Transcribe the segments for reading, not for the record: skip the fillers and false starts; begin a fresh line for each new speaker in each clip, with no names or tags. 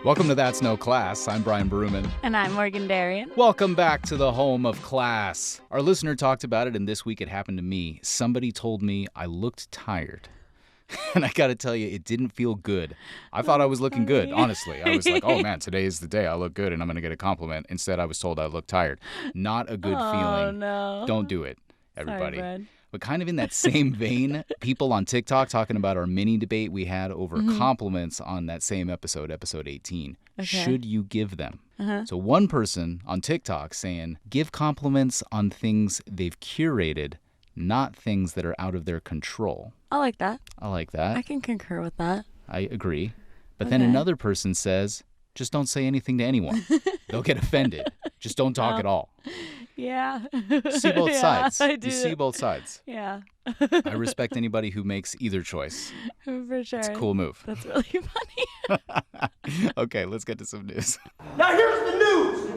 Welcome to That's No Class. I'm Brian Berumen.
And I'm Morgan Darian.
Welcome back to the home of class. Our listener talked about it, and this week it happened to me. Somebody told me I looked tired. And I got to tell you, it didn't feel good. I thought I was looking good, honestly. I was like, oh man, today is the day I look good and I'm going to get a compliment. Instead, I was told I looked tired. Not a good feeling.
Oh, no.
Don't do it, everybody.
Sorry, bud.
But kind of in that same vein, people on TikTok talking about our mini debate we had over compliments on that same episode 18.
Okay.
Should you give them? So one person on TikTok saying, give compliments on things they've curated, not things that are out of their control.
I like that.
I like that.
I can concur with that.
I agree. But then another person says, just don't say anything to anyone. They'll get offended. Just don't talk at all.
Yeah.
See both sides.
I do.
You see both sides.
Yeah.
I respect anybody who makes either choice.
For sure.
It's a cool move.
That's really funny.
Okay, let's get to some news.
Now here's the news.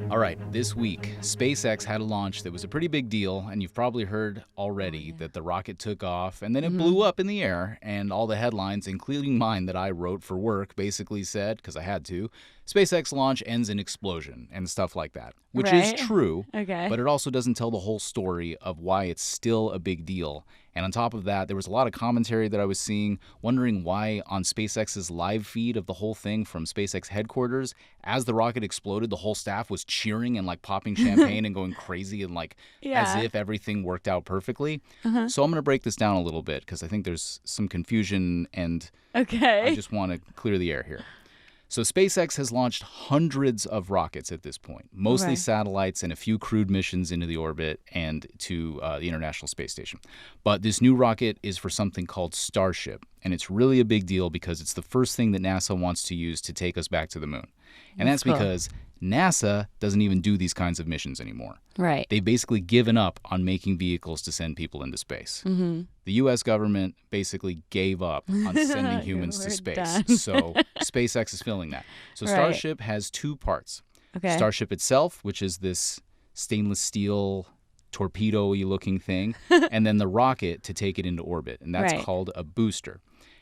All right, this week, SpaceX had a launch that was a pretty big deal, and you've probably heard already that the rocket took off, and then it blew up in the air, and all the headlines, including mine that I wrote for work, basically said, because I had to, SpaceX launch ends in explosion, and stuff like that, which is true,
Okay.
but it also doesn't tell the whole story of why it's still a big deal. And on top of that, there was a lot of commentary that I was seeing, wondering why on SpaceX's live feed of the whole thing from SpaceX headquarters, as the rocket exploded, the whole staff was cheering and like popping champagne and going crazy and like as if everything worked out perfectly. So I'm going to break this down a little bit because I think there's some confusion and I just want to clear the air here. So SpaceX has launched hundreds of rockets at this point, mostly satellites and a few crewed missions into the orbit and to the International Space Station. But this new rocket is for something called Starship, and it's really a big deal because it's the first thing that NASA wants to use to take us back to the moon. And that's because NASA doesn't even do these kinds of missions anymore.
Right.
They've basically given up on making vehicles to send people into space. The U.S. government basically gave up on sending humans to space.
Done.
So SpaceX is filling that. So Starship has two parts.
Okay.
Starship itself, which is this stainless steel torpedo-y looking thing, and then the rocket to take it into orbit, and that's called a booster.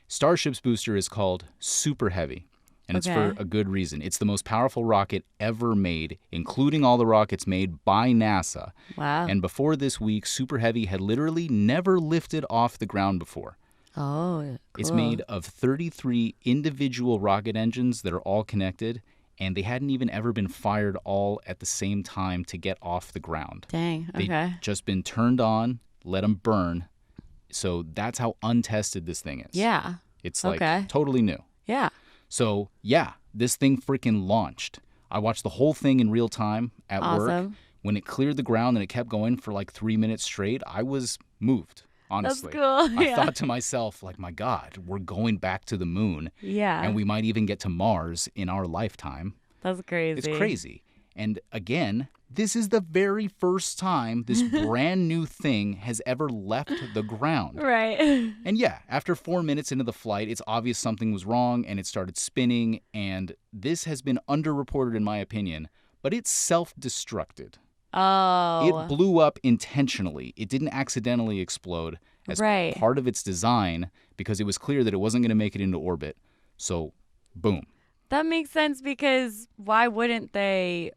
Starship's booster is called Super Heavy. And it's for a good reason. It's the most powerful rocket ever made, including all the rockets made by NASA.
Wow.
And before this week, Super Heavy had literally never lifted off the ground before.
Oh, cool.
It's made of 33 individual rocket engines that are all connected, and they hadn't even ever been fired all at the same time to get off the ground.
Dang,
They'd just been turned on, let them burn. So that's how untested this thing is.
Yeah.
It's like totally new.
Yeah.
So, yeah, this thing freaking launched. I watched the whole thing in real time at work. When it cleared the ground and it kept going for like 3 minutes straight, I was moved, honestly.
That's cool.
I thought to myself, like, my God, we're going back to the moon.
Yeah.
And we might even get to Mars in our lifetime.
That's crazy.
It's crazy. And again, this is the very first time this brand new thing has ever left the ground.
Right.
And yeah, after 4 minutes into the flight, it's obvious something was wrong and it started spinning. And this has been underreported in my opinion, but it's self-destructed.
Oh.
It blew up intentionally. It didn't accidentally explode as part of its design because it was clear that it wasn't going to make it into orbit. So, boom.
That makes sense because why wouldn't they,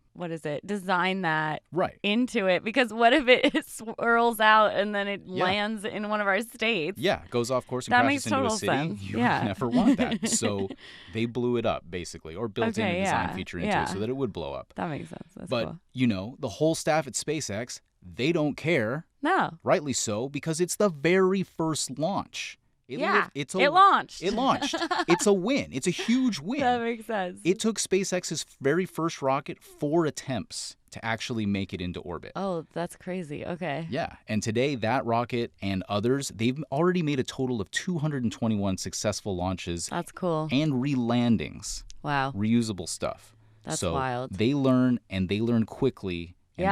design that into it? Because what if it swirls out and then it lands in one of our states?
Yeah, goes off course and
that
crashes
makes
into a
total
city.
sense.
You would never want that. So they blew it up, basically, or built in a design feature into it so that it would blow up.
That makes sense. That's
but,
cool.
you know, the whole staff at SpaceX, they don't care.
No.
Rightly so, because it's the very first launch. It
launched.
It launched. It's a win. It's a huge win.
That makes sense.
It took SpaceX's very first rocket 4 attempts to actually make it into orbit.
Oh, that's crazy. Okay.
Yeah. And today, that rocket and others, they've already made a total of 221 successful launches.
That's cool.
And re-landings.
Wow.
Reusable stuff.
That's wild.
They learn, and they learn quickly, and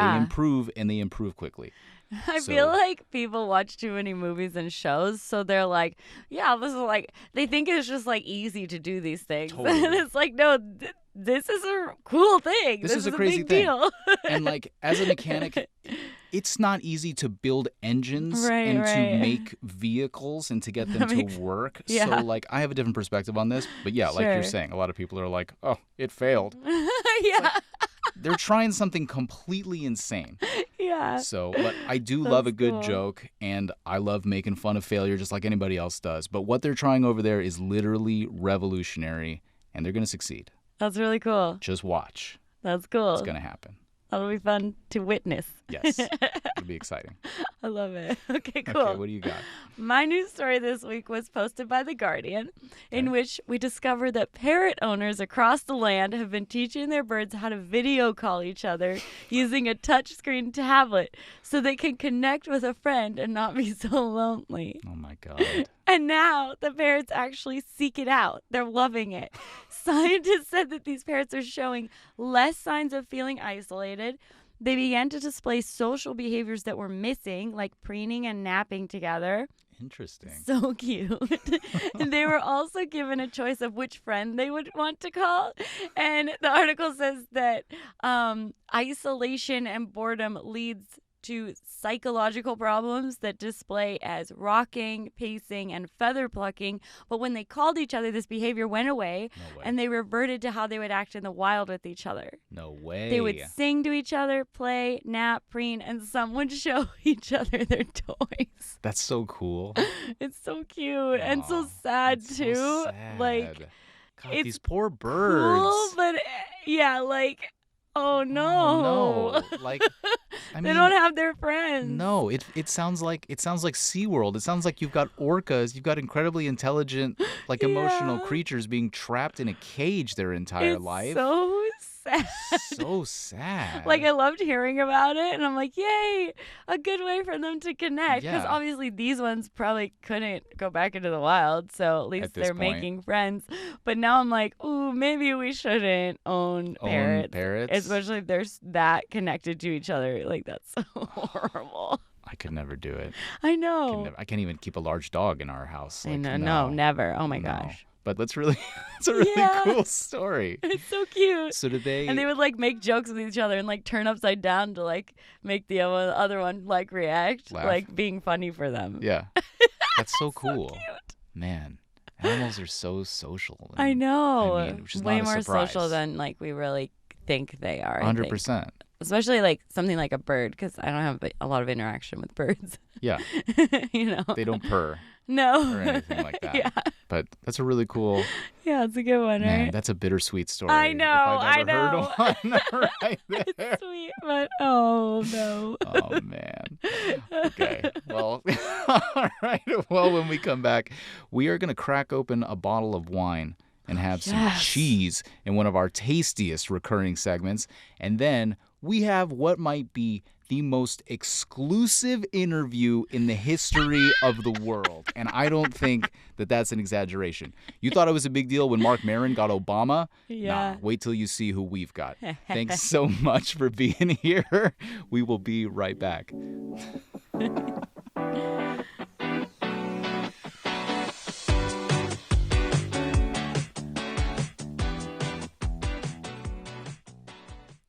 they improve quickly.
I feel like people watch too many movies and shows, so they're like, yeah, this is like, they think it's just like easy to do these things.
Totally.
And it's like, no, this is a cool thing.
This is a
a
crazy
big
thing.
deal.
And like, as a mechanic, it's not easy to build engines and to make vehicles and to get them to work.
Yeah.
So, like, I have a different perspective on this. But yeah, like you're saying, a lot of people are like, oh, it failed.
Yeah.
They're trying something completely insane.
Yeah.
So, but I do love a good joke, and I love making fun of failure just like anybody else does. But what they're trying over there is literally revolutionary, and they're going to succeed.
That's really cool.
Just watch.
That's cool.
It's going to happen.
That'll be fun to witness.
Yes. It'll be exciting.
I love it. Okay, cool.
Okay, what do you got?
My news story this week was posted by The Guardian, in which we discovered that parrot owners across the land have been teaching their birds how to video call each other using a touchscreen tablet so they can connect with a friend and not be so lonely.
Oh, my God.
And now the parrots actually seek it out. They're loving it. Scientists said that these parrots are showing less signs of feeling isolated. They began to display social behaviors that were missing, like preening and napping together.
Interesting.
So cute. And they were also given a choice of which friend they would want to call. And the article says that isolation and boredom leads to psychological problems that display as rocking, pacing, and feather plucking. But when they called each other, this behavior went away, and they reverted to how they would act in the wild with each other.
No way.
They would sing to each other, play, nap, preen, and some would show each other their toys.
That's so cool.
It's so cute and so sad, too.
So sad.
Like,
God,
it's
these poor birds.
cool, but yeah, like, oh no.
Oh, no. Like, I mean,
they don't have their friends.
No, it sounds like SeaWorld. It sounds like you've got orcas, you've got incredibly intelligent, like emotional creatures being trapped in a cage their entire life.
So sad.
So sad.
Like, I loved hearing about it, and I'm like, yay, a good way for them to connect. Because obviously these ones probably couldn't go back into the wild, so at least they're making friends. But now I'm like, ooh, maybe we shouldn't own parrots. Especially if they're that connected to each other. Like, that's so horrible.
I could never do it.
I know.
I can't even keep a large dog in our house.
Like, no, never. Oh, my gosh.
But it's a really cool story.
It's so cute.
So did they?
And they would like make jokes with each other and like turn upside down to like make the other one like react, like being funny for them.
Yeah, that's so cool.
So cute.
Man, animals are so social.
I know.
I mean, which is
way
not a
more
surprise.
social than like we really think they are.
100%.
Especially like something like a bird, because I don't have a lot of interaction with birds.
Yeah.
You know.
They don't purr.
No.
Or anything like that.
Yeah.
But that's a really cool.
Yeah, it's a good one,
Man,
right?
that's a bittersweet story.
I know.
If I've ever heard one right there.
It's sweet, but oh no.
Oh man. Okay. Well, all right. Well, when we come back, we are going to crack open a bottle of wine and have some cheese in one of our tastiest recurring segments. And then we have what might be the most exclusive interview in the history of the world. And I don't think that that's an exaggeration. You thought it was a big deal when Mark Maron got Obama?
Yeah.
Nah, wait till you see who we've got. Thanks so much for being here. We will be right back.